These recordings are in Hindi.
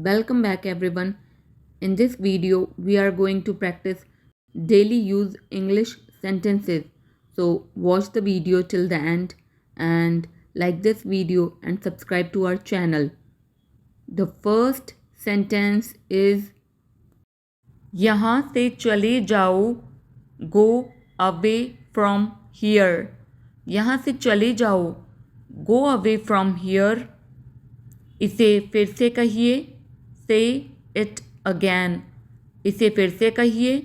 Welcome back everyone. In this video, we are going to practice daily use English sentences. So watch the video till the end and like this video and subscribe to our channel. The first sentence is यहाँ से चले जाओ. Go away from here. यहाँ से चले जाओ. Go away from here. इसे फिर से कहिए. Say it again. इसे फिर से कहिए.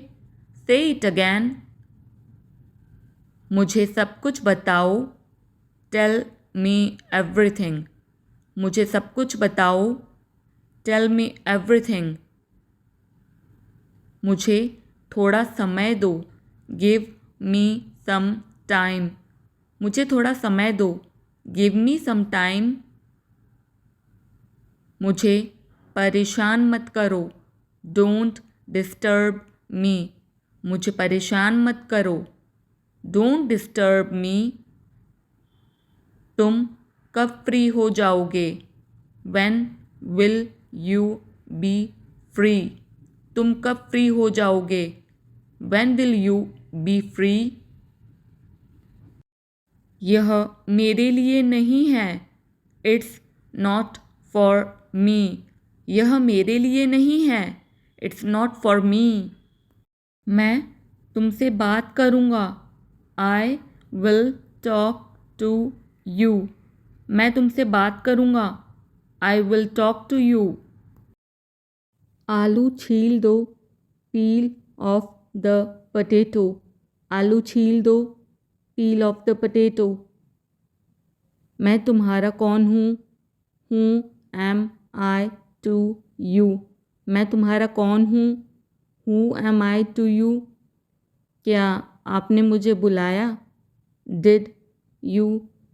Say it again. मुझे सब कुछ बताओ. Tell me everything. मुझे सब कुछ बताओ. Tell me everything. मुझे थोड़ा समय दो. Give me some time. मुझे थोड़ा समय दो. Give me some time. मुझे परेशान मत करो. Don't disturb me. मुझे परेशान मत करो. Don't disturb me. तुम कब फ्री हो जाओगे? When will you be free? तुम कब फ्री हो जाओगे? When will you be free? यह मेरे लिए नहीं है. It's not for me. यह मेरे लिए नहीं है. It's not for me. मैं तुमसे बात करूँगा. I will talk to you. मैं तुमसे बात करूँगा. I will talk to you. आलू छील दो. Peel off the potato. आलू छील दो. Peel off the potato. मैं तुम्हारा कौन हूँ? Who am I to you? मैं तुम्हारा कौन हूँ? Who am I to you? क्या आपने मुझे बुलाया? Did you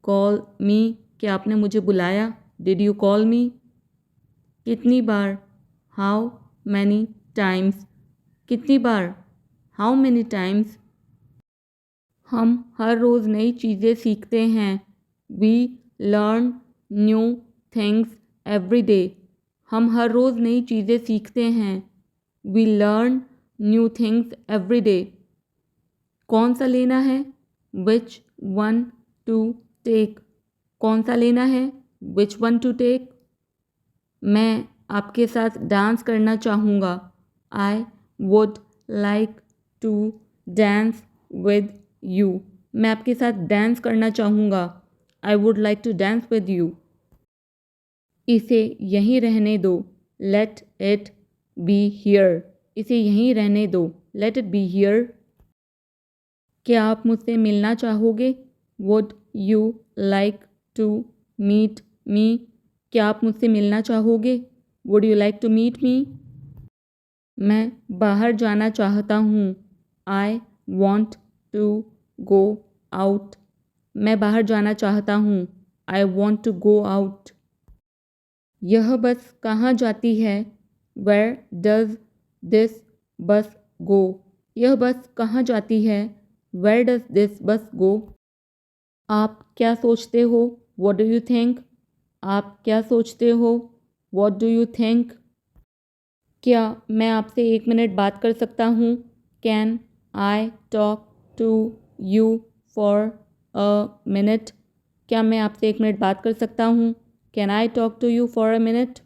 call me? क्या आपने मुझे बुलाया? Did you call me? कितनी बार? How many times? कितनी बार? How many times? हम हर रोज़ नई चीज़ें सीखते हैं. We learn new things every day. हम हर रोज़ नई चीज़ें सीखते हैं. We learn new things every day. कौन सा लेना है? Which one to take? कौन सा लेना है? Which one to take? मैं आपके साथ डांस करना चाहूँगा. I would like to dance with you. मैं आपके साथ डांस करना चाहूँगा. I would like to dance with you. इसे यहीं रहने दो. Let it be here. इसे यहीं रहने दो. Let it be here. क्या आप मुझसे मिलना चाहोगे? Would you like to meet me? क्या आप मुझसे मिलना चाहोगे? Would you like to meet me? मैं बाहर जाना चाहता हूँ. I want to go out. मैं बाहर जाना चाहता हूँ. I want to go out. यह बस कहाँ जाती है? Where does this bus go? यह बस कहाँ जाती है? Where does this bus go? आप क्या सोचते हो? What do you think? आप क्या सोचते हो? What do you think? क्या मैं आपसे 1 मिनट बात कर सकता हूँ? Can I talk to you for a minute? क्या मैं आपसे 1 मिनट बात कर सकता हूँ? Can I talk to you for a minute?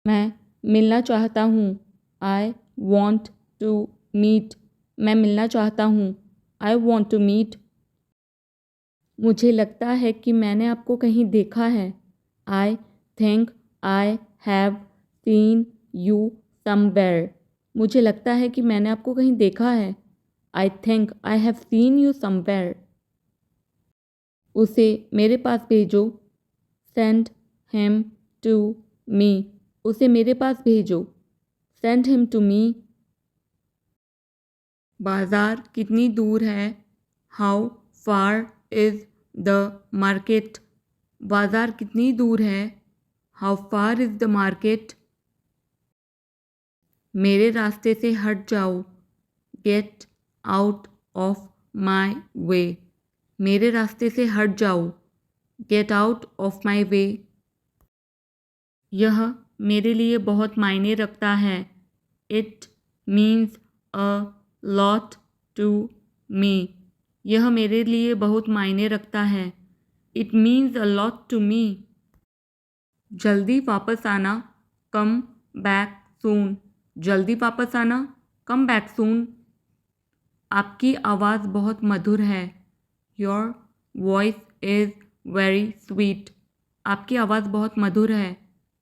मैं मिलना चाहता हूँ. I want to meet. मैं मिलना चाहता हूँ. I want to meet. मुझे लगता है कि मैंने आपको कहीं देखा है. I think I have seen you somewhere. मुझे लगता है कि मैंने आपको कहीं देखा है. I think I have seen you somewhere. उसे मेरे पास भेजो. Send him to me. उसे मेरे पास भेजो. Send him to me. बाज़ार कितनी दूर है? How far is the market? बाज़ार कितनी दूर है? How far is the market? मेरे रास्ते से हट जाओ. Get out of my way. मेरे रास्ते से हट जाओ. Get out of my way. यह मेरे लिए बहुत मायने रखता है। It means a lot to me. यह मेरे लिए बहुत मायने रखता है। It means a lot to me. जल्दी वापस आना, कम बैक सून। जल्दी वापस आना, कम बैक सून। आपकी आवाज़ बहुत मधुर है। Your voice is very sweet. आपकी आवाज़ बहुत मधुर है।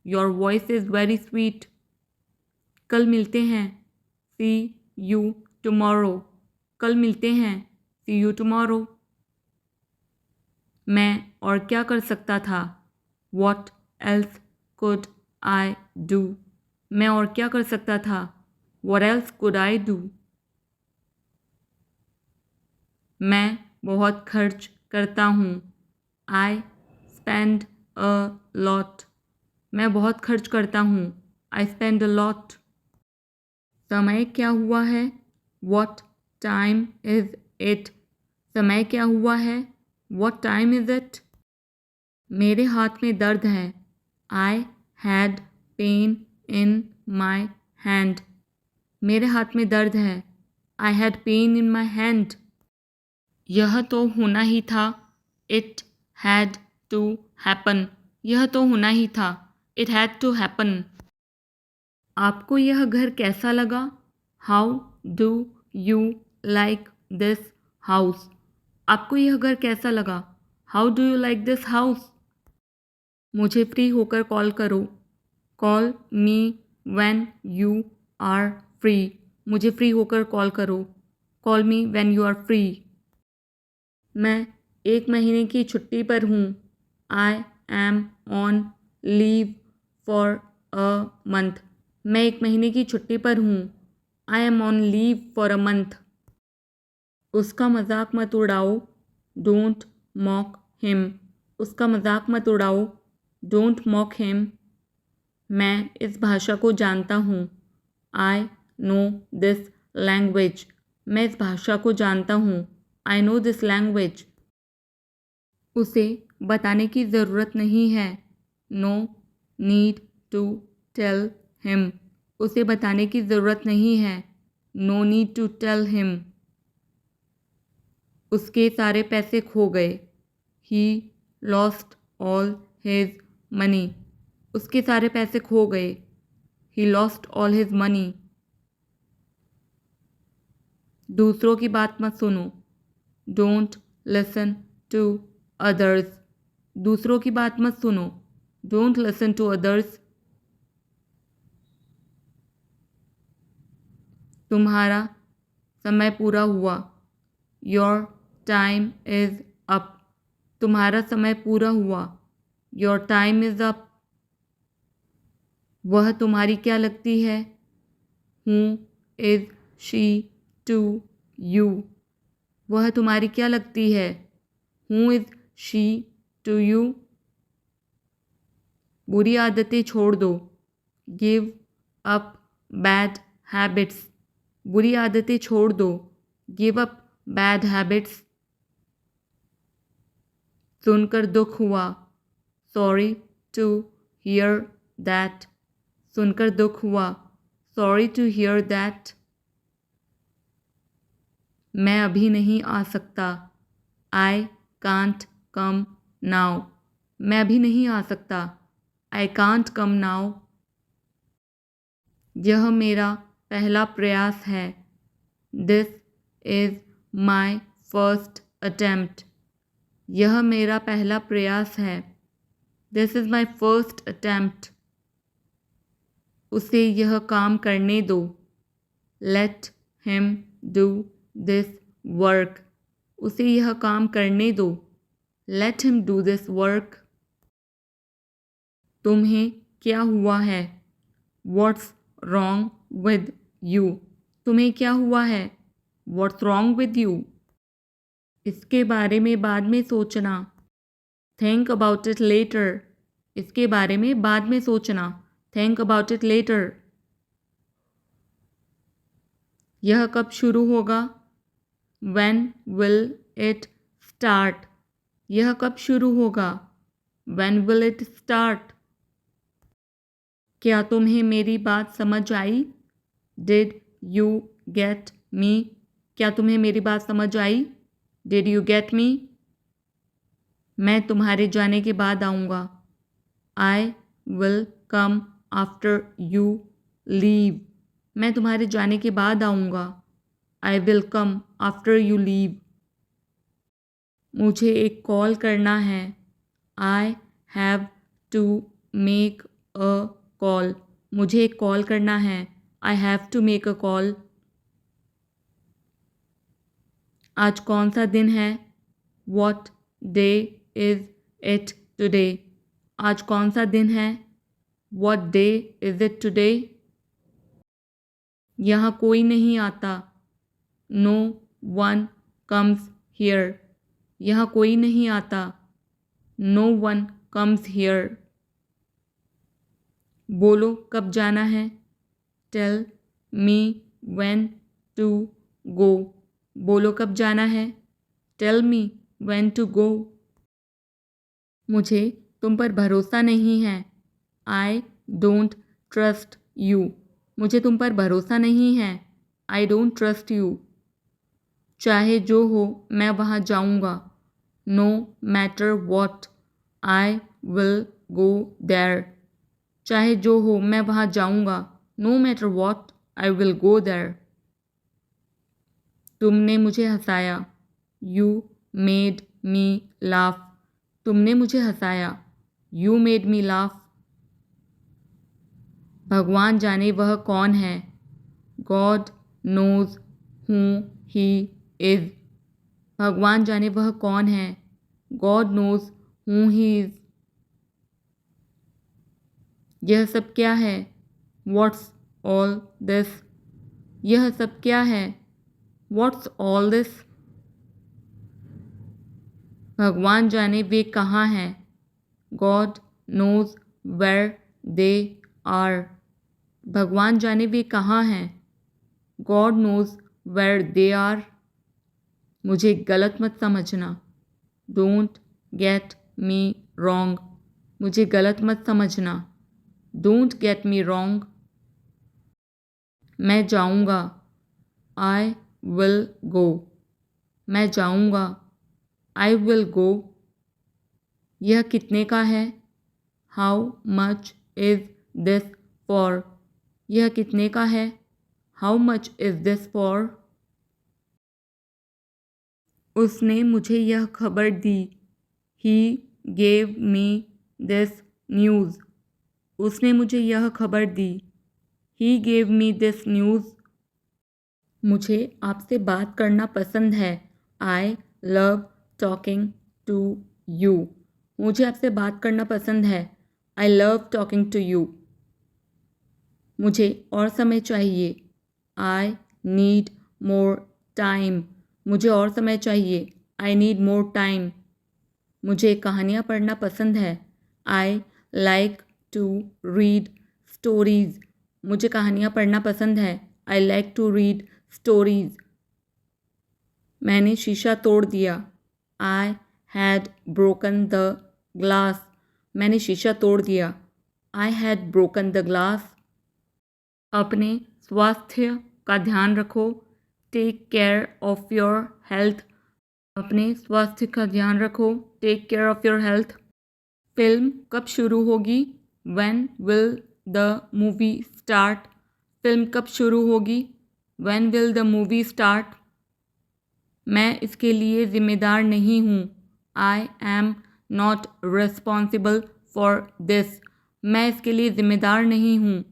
Your voice is very sweet. कल मिलते हैं। सी यू टुमारो। कल मिलते हैं। सी यू टुमारो। मैं और क्या कर सकता था। What else could I do. मैं और क्या कर सकता था। What else could I do. मैं बहुत खर्च करता हूँ। I spend a lot. मैं बहुत खर्च करता हूँ। I spend a lot. समय क्या हुआ है। What time is it. समय क्या हुआ है। What time is it. मेरे हाथ में दर्द है। I had pain in my hand. मेरे हाथ में दर्द है। I had pain in my hand. यह तो होना ही था। It had to happen. यह तो होना ही था। It had to happen. आपको यह घर कैसा लगा। How do you like this house. आपको यह घर कैसा लगा। How do you like this house. मुझे फ्री होकर कॉल करो। Call me when you are free. मुझे फ्री होकर कॉल करो। Call me when you are free. मैं 1 महीने की छुट्टी पर हूँ। I am on leave for a month. मैं 1 महीने की छुट्टी पर हूँ। I am on leave for a month. उसका मजाक मत उड़ाओ। Don't mock him. उसका मजाक मत उड़ाओ। Don't mock him. मैं इस भाषा को जानता हूँ। I know this language. मैं इस भाषा को जानता हूँ। I know this language. उसे बताने की ज़रूरत नहीं है। No need to tell him. उसे बताने की ज़रूरत नहीं है। No need to tell him. उसके सारे पैसे खो गए। He lost all his money. उसके सारे पैसे खो गए। He lost all his money. दूसरों की बात मत सुनो। Don't listen to others. दूसरों की बात मत सुनो। Don't listen to others. तुम्हारा समय पूरा हुआ। Your time is up. तुम्हारा समय पूरा हुआ। Your time is up. वह तुम्हारी क्या लगती है। Who is she to you. वह तुम्हारी क्या लगती है। Who is she to you. बुरी आदतें छोड़ दो। Give up bad habits. बुरी आदतें छोड़ दो। Give up bad habits. सुनकर दुख हुआ। Sorry to hear that. सुनकर दुख हुआ। Sorry to hear that. मैं अभी नहीं आ सकता। I can't come now. मैं अभी नहीं आ सकता। I can't come now. यह मेरा पहला प्रयास है। This is my first attempt. यह मेरा पहला प्रयास है। This is my first attempt. उसे यह काम करने दो। Let him do this work. उसे यह काम करने दो। Let him do this work. तुम्हें क्या हुआ है। What's wrong with you. तुम्हें क्या हुआ है। What's wrong with you. इसके बारे में बाद में सोचना। Think about it later. इसके बारे में बाद में सोचना। Think about it later. यह कब शुरू होगा। When will it start? यह कब शुरू होगा। When will it start? क्या तुम्हें मेरी बात समझ आई? Did you get me? क्या तुम्हें मेरी बात समझ आई? Did you get me? मैं तुम्हारे जाने के बाद आऊँगा। I will come after you leave. मैं तुम्हारे जाने के बाद आऊँगा। I will come after you leave. मुझे एक कॉल करना है। I have to make a call. मुझे एक कॉल करना है। I have to make a call. आज कौन सा दिन है? What day is it today? आज कौन सा दिन है? What day is it today? यहाँ कोई नहीं आता। No one comes here। यहाँ कोई नहीं आता। No one comes here। बोलो कब जाना है? Tell me when to go। बोलो कब जाना है? Tell me when to go। मुझे तुम पर भरोसा नहीं है। I don't trust you। मुझे तुम पर भरोसा नहीं है। I don't trust you। चाहे जो हो मैं वहाँ जाऊँगा। No matter what, I will go there। चाहे जो हो मैं वहाँ जाऊँगा। No matter what, I will go there। तुमने मुझे हंसाया। You made me laugh। तुमने मुझे हंसाया। You made me laugh। भगवान जाने वह कौन है। God knows who he is। भगवान जाने वह कौन है। God knows who he is। यह सब क्या है? What's all this? यह सब क्या है? What's all this? भगवान जाने वे कहाँ हैं। God knows where they are। भगवान जाने वे कहाँ हैं। God knows where they are। मुझे गलत मत समझना। Don't get me wrong। मुझे गलत मत समझना। Don't get me wrong। मैं जाऊँगा। I will go। मैं जाऊँगा। I will go। यह कितने का है? How much is this for? यह कितने का है? How much is this for? उसने मुझे यह खबर दी। He gave me this news। उसने मुझे यह खबर दी। He gave me this news। मुझे आपसे बात करना पसंद है। I love talking to you। मुझे आपसे बात करना पसंद है। I love talking to you। मुझे और समय चाहिए। I need more time। मुझे और समय चाहिए। I need more time। मुझे कहानियाँ पढ़ना पसंद है। I like to read stories। मुझे कहानियाँ पढ़ना पसंद है। I like to read stories। मैंने शीशा तोड़ दिया। I had broken the glass। मैंने शीशा तोड़ दिया। I had broken the glass। अपने स्वास्थ्य का ध्यान रखो। Take care of your health। अपने स्वास्थ्य का ध्यान रखो। Take care of your health। Film कब शुरू होगी? When will the movie start? Film कब शुरू होगी? When will the movie start? मैं इसके लिए ज़िम्मेदार नहीं हूँ। I am not responsible for this। मैं इसके लिए ज़िम्मेदार नहीं हूँ।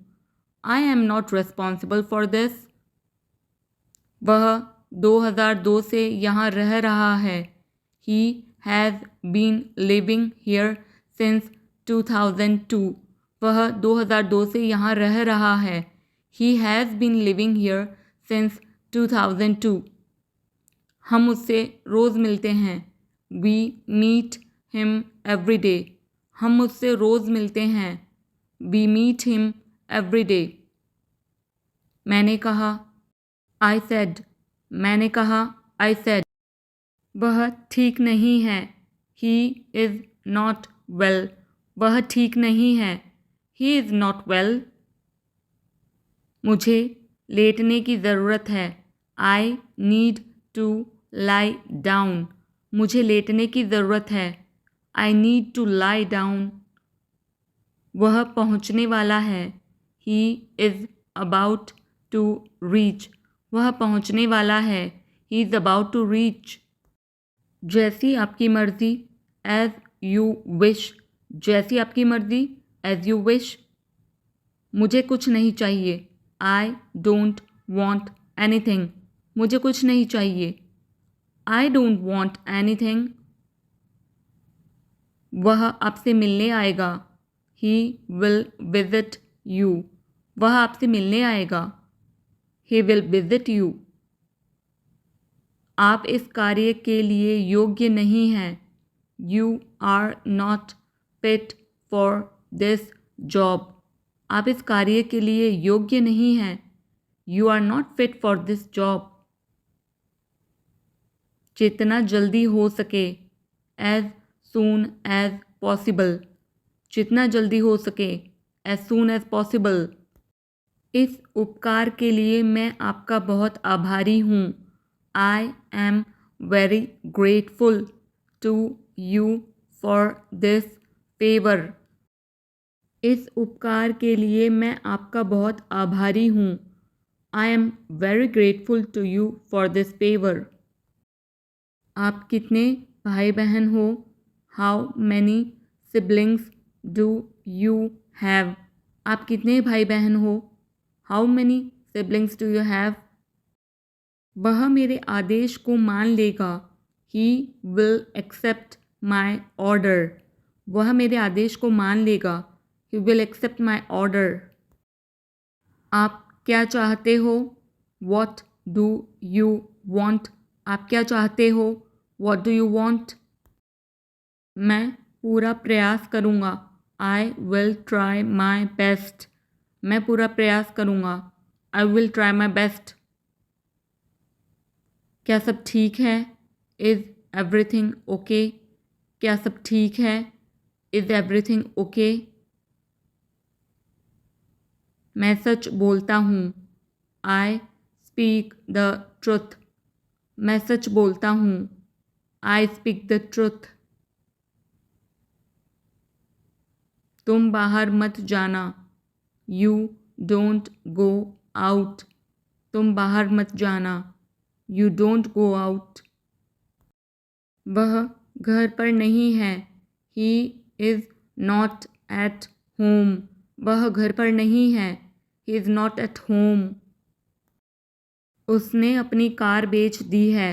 I am not responsible for this। वह 2002 से यहाँ रह रहा है। He has been living here since 2002। वह 2002 से यहाँ रह रहा है। He has been living here since 2002। हम उससे रोज़ मिलते हैं। We meet him every day। हम उससे रोज़ मिलते हैं। We meet him every day। मैंने कहा। I said। मैंने कहा। I said। वह ठीक नहीं है। He is not well। वह ठीक नहीं है। He is not well. मुझे लेटने की ज़रूरत है। I need to lie down. मुझे लेटने की ज़रूरत है। I need to lie down. वह पहुंचने वाला है। He is about to reach. वह पहुंचने वाला है। He is about to reach. जैसी आपकी मर्ज़ी, एज़ यू विश। जैसी आपकी मर्ज़ी, एज़ यू विश। मुझे कुछ नहीं चाहिए। I don't want anything. मुझे कुछ नहीं चाहिए। I don't want anything. वह आपसे मिलने आएगा। He will visit you. वह आपसे मिलने आएगा। He will visit you. आप इस कार्य के लिए योग्य नहीं हैं। You are not fit for this job. आप इस कार्य के लिए योग्य नहीं हैं। You are not fit for this job. जितना जल्दी हो सके, एज सून एज पॉसिबल। जितना जल्दी हो सके, एज सून एज पॉसिबल। इस उपकार के लिए मैं आपका बहुत आभारी हूँ। I am very grateful to you for this favour. इस उपकार के लिए मैं आपका बहुत आभारी हूँ। I am very grateful to you for this favour. आप कितने भाई बहन हो? How many siblings do you have? आप कितने भाई बहन हो? How many siblings do you have? वह मेरे आदेश को मान लेगा। He will accept my order. वह मेरे आदेश को मान लेगा। He will accept my order. आप क्या चाहते हो? What do you want? आप क्या चाहते हो? What do you want? मैं पूरा प्रयास करूँगा। I will try my best. मैं पूरा प्रयास करूँगा। I will try my best. क्या सब ठीक है? Is everything okay? क्या सब ठीक है? Is everything okay? मैं सच बोलता हूँ। I speak the truth. मैं सच बोलता हूँ। I speak the truth. तुम बाहर मत जाना। You don't go out. तुम बाहर मत जाना। You don't go out. वह घर पर नहीं है। He is not at home. वह घर पर नहीं है। He is not at home. उसने अपनी कार बेच दी है।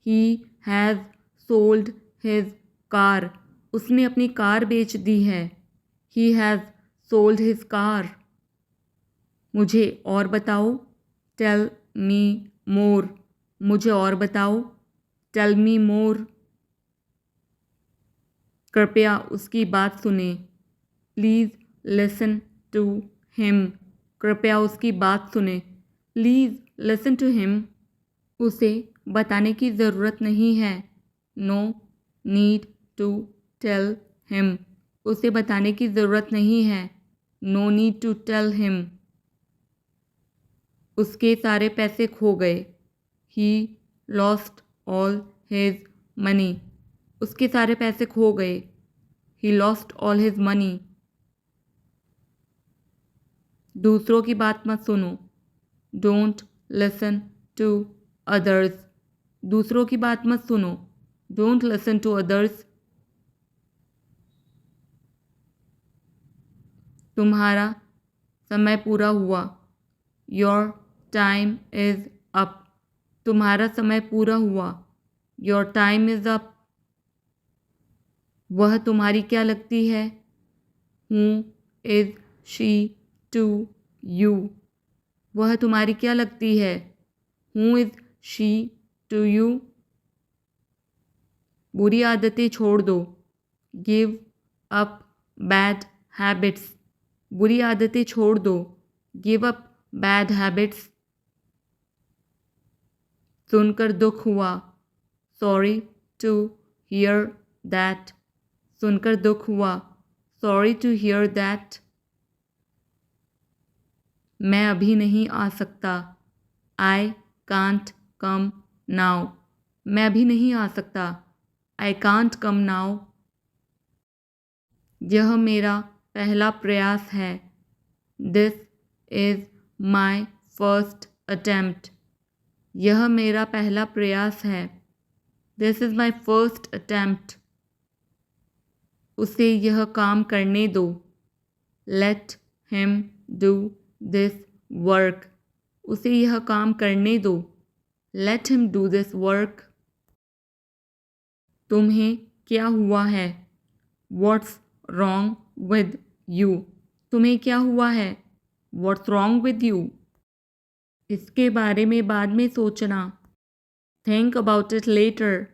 He has sold his car. उसने अपनी कार बेच दी है। He has sold his car. मुझे और बताओ। टेल मी मोर। मुझे और बताओ। टेल मी मोर। कृपया उसकी बात सुने। Please listen to him. कृपया उसकी बात सुने। Please listen to him. उसे बताने की ज़रूरत नहीं है। No need to tell him. उसे बताने की ज़रूरत नहीं है। No need to tell him. उसके सारे पैसे खो गए। He lost all his money. उसके सारे पैसे खो गए। He lost all his money. दूसरों की बात मत सुनो। Don't listen to others. दूसरों की बात मत सुनो। Don't listen to others. तुम्हारा समय पूरा हुआ। Your time is up. तुम्हारा समय पूरा हुआ। Your time is up. वह तुम्हारी क्या लगती है? Who is she to you? वह तुम्हारी क्या लगती है? Who is she to you? बुरी आदतें छोड़ दो। Give up bad habits. बुरी आदतें छोड़ दो। Give up bad habits. सुनकर दुख हुआ। Sorry to hear that. सुनकर दुख हुआ। Sorry to hear that. मैं अभी नहीं आ सकता। I can't come now. मैं अभी नहीं आ सकता। I can't come now. यह मेरा पहला प्रयास है। This is my first attempt. यह मेरा पहला प्रयास है। This is my first attempt. उसे यह काम करने दो। Let him do this work. उसे यह काम करने दो। Let him do this work. तुम्हें क्या हुआ है? What's wrong with you? तुम्हें क्या हुआ है? What's wrong with you? इसके बारे में बाद में सोचना। Think about it later.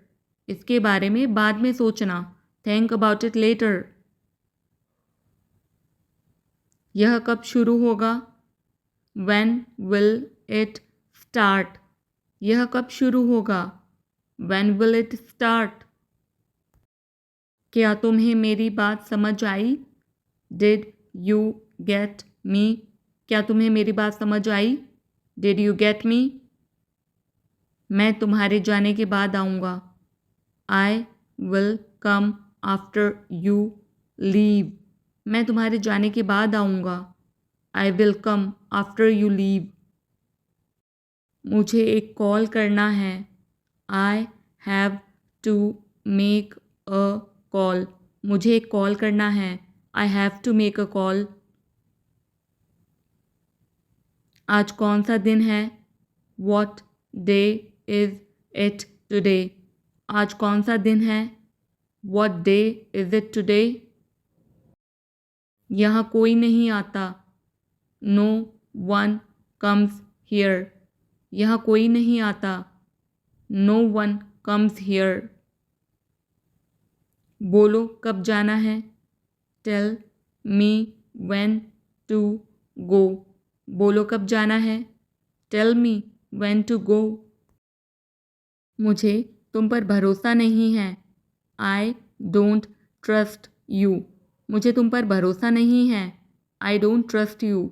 इसके बारे में बाद में सोचना। Think about it later. यह कब शुरू होगा? When will it start? यह कब शुरू होगा? When will it start? क्या तुम्हें मेरी बात समझ आई? Did you get me? क्या तुम्हें मेरी बात समझ आई? Did you get me? मैं तुम्हारे जाने के बाद आऊँगा। I will come after you leave. मैं तुम्हारे जाने के बाद आऊँगा। I will come after you leave. मुझे एक कॉल करना है। I have to make a call. मुझे एक कॉल करना है। I have to make a call. आज कौन सा दिन है? What day is it today? आज कौन सा दिन है? What day is it today? यहाँ कोई नहीं आता। No one comes here. यहाँ कोई नहीं आता। No one comes here. बोलो कब जाना है? Tell me when to go. बोलो कब जाना है? Tell me when to go. मुझे तुम पर भरोसा नहीं है। I don't trust you. मुझे तुम पर भरोसा नहीं है। I don't trust you.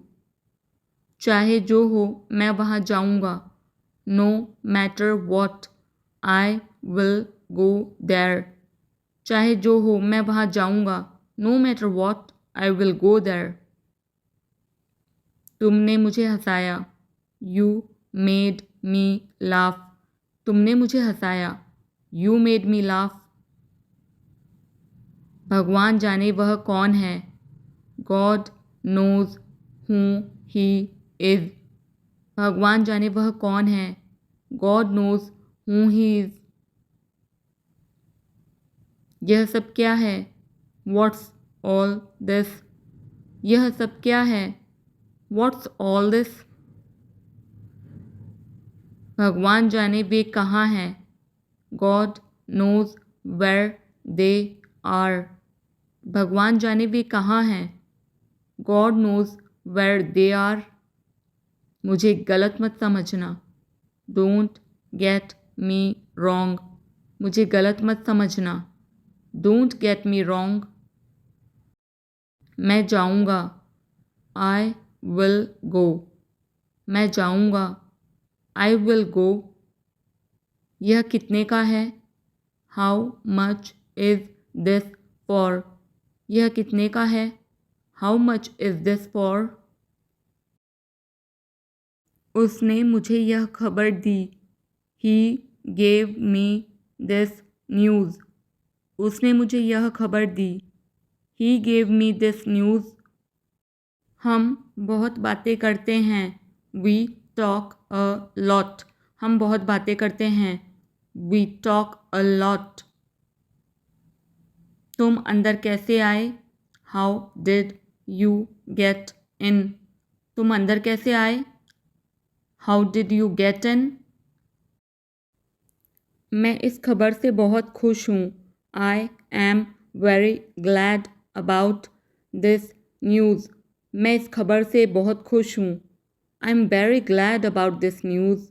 चाहे जो हो मैं वहाँ जाऊँगा। No matter what, I will go there. चाहे जो हो मैं वहाँ जाऊँगा। No matter what, I will go there. तुमने मुझे हंसाया। You made me laugh. तुमने मुझे हंसाया। You made me laugh. भगवान जाने वह कौन है। God knows who he is. भगवान जाने वह कौन है। God knows who he is. यह सब क्या है? What's all this? यह सब क्या है? What's all this? भगवान जाने वे कहाँ हैं। God knows where they are. भगवान जाने वे कहाँ हैं। God knows where they are. मुझे गलत मत समझना। Don't get me wrong. मुझे गलत मत समझना। Don't get me wrong. मैं जाऊँगा। I will go. मैं जाऊँगा। I will go. यह कितने का है? How much is this for? यह कितने का है? How much is this for? उसने मुझे यह खबर दी। He gave me this news. उसने मुझे यह खबर दी। He gave me this news. हम बहुत बातें करते हैं। We talk a lot. हम बहुत बातें करते हैं। We talk a lot. तुम अंदर कैसे आए? How did you get in? तुम अंदर कैसे आए? How did you get in? मैं इस खबर से बहुत खुश हूँ। I am very glad about this news. मैं इस खबर से बहुत खुश हूँ। I am very glad about this news.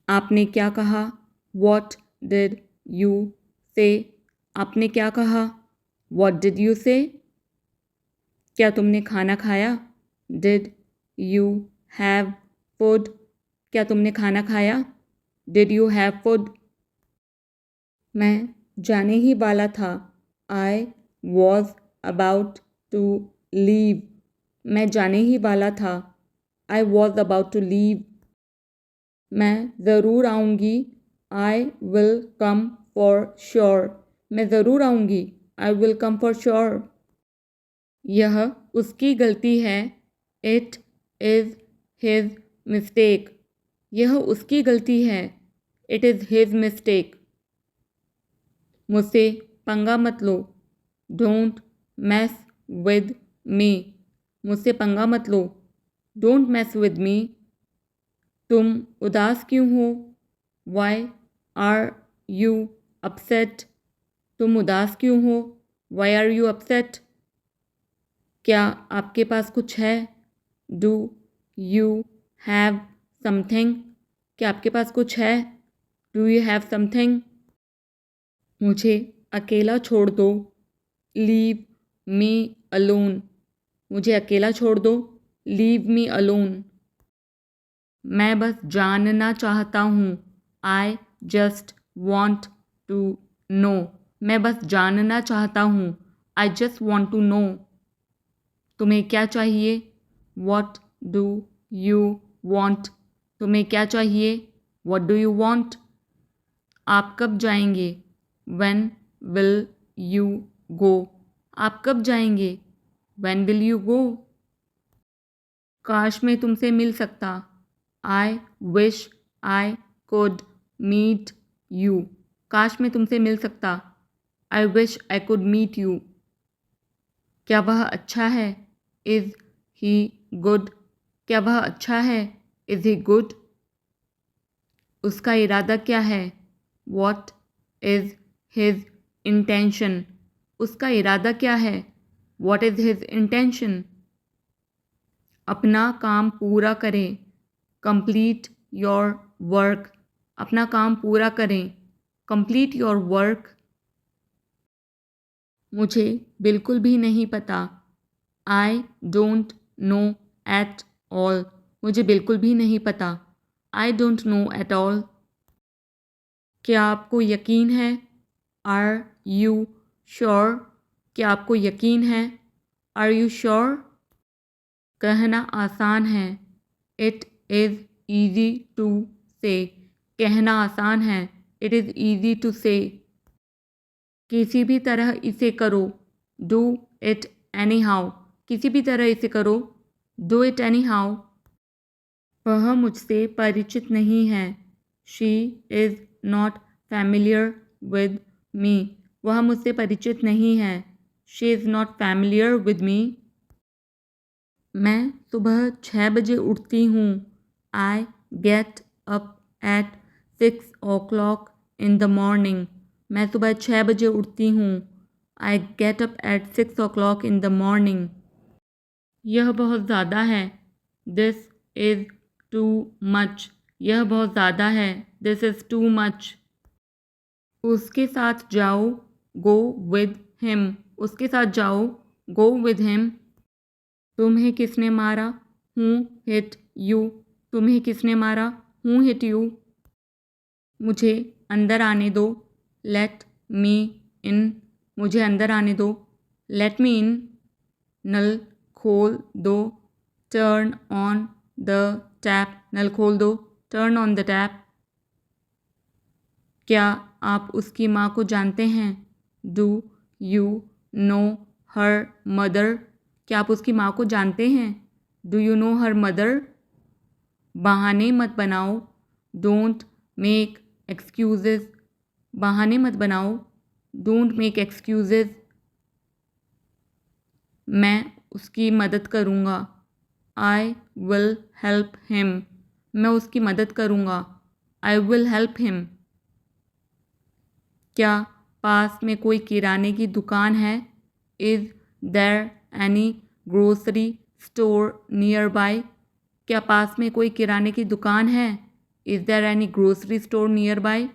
आपने क्या कहा? What did you say? आपने क्या कहा? What did you say? क्या तुमने खाना खाया? Did you have food? क्या तुमने खाना खाया? Did you have food? मैं जाने ही वाला था। I was about to leave. मैं जाने ही वाला था। I was about to leave. मैं ज़रूर आऊँगी। I will come for sure. मैं ज़रूर आऊँगी। I will come for sure. यह उसकी गलती है। It is his mistake. यह उसकी गलती है। It is his mistake. मुझसे पंगा मत लो। Don't mess with me. मुझसे पंगा मत लो। Don't mess with me. तुम उदास क्यों हो? Why are you upset? तुम उदास क्यों हो? Why are you upset? क्या आपके पास कुछ है? Do you have something? क्या आपके पास कुछ है? Do you have something? मुझे अकेला छोड़ दो। Leave me alone. मुझे अकेला छोड़ दो। Leave me alone. मैं बस जानना चाहता हूँ। I just want to know. मैं बस जानना चाहता हूँ। I just want to know. तुम्हें क्या चाहिए? What do you want? तुम्हें क्या चाहिए? What do you want? आप कब जाएंगे? When will you go? आप कब जाएंगे? When will you go? काश मैं तुमसे मिल सकता। I wish I could meet you. काश मैं तुमसे मिल सकता। I wish I could meet you. क्या वह अच्छा है? Is he good? क्या वह अच्छा है? Is he good? उसका इरादा क्या है? What is his intention? उसका इरादा क्या है? What is his intention? अपना काम पूरा करें। Complete your work. अपना काम पूरा करें। Complete your work. मुझे बिल्कुल भी नहीं पता। I don't know at all. मुझे बिल्कुल भी नहीं पता। I don't know at all. क्या आपको यकीन है? Are you sure? क्या आपको यकीन है? Are you sure? कहना आसान है। इट इज़ ईजी टू से। कहना आसान है। इट इज़ ईजी टू से। किसी भी तरह इसे करो। Do it any how. किसी भी तरह इसे करो। Do it any how. वह मुझसे परिचित नहीं है। She is not familiar with me. वह मुझसे परिचित नहीं है। She is not familiar with me. मैं सुबह 6 बजे उठती हूँ। I get up at 6 o'clock in the morning. मैं सुबह 6 बजे उठती हूँ। I get up at 6 o'clock in the morning. यह बहुत ज़्यादा है। This is too much. यह बहुत ज़्यादा है। This is too much. उसके साथ जाओ। Go with him. उसके साथ जाओ। Go with him. तुम्हें किसने मारा? हू हिट यू? तुम्हें किसने मारा? हू हिट यू? मुझे अंदर आने दो। लेट मी इन। मुझे अंदर आने दो। लेट मी इन। नल खोल दो। Turn on the tap. नल खोल दो। Turn on the tap. क्या आप उसकी माँ को जानते हैं? Do you know her mother? क्या आप उसकी माँ को जानते हैं? Do you know her mother? बहाने मत बनाओ। Don't make excuses. बहाने मत बनाओ। Don't make excuses. मैं उसकी मदद करूँगा। I will help him. मैं उसकी मदद करूँगा। I will help him. क्या पास में कोई किराने की दुकान है? Is there any grocery store nearby? क्या पास में कोई किराने की दुकान है? Is there any grocery store near by?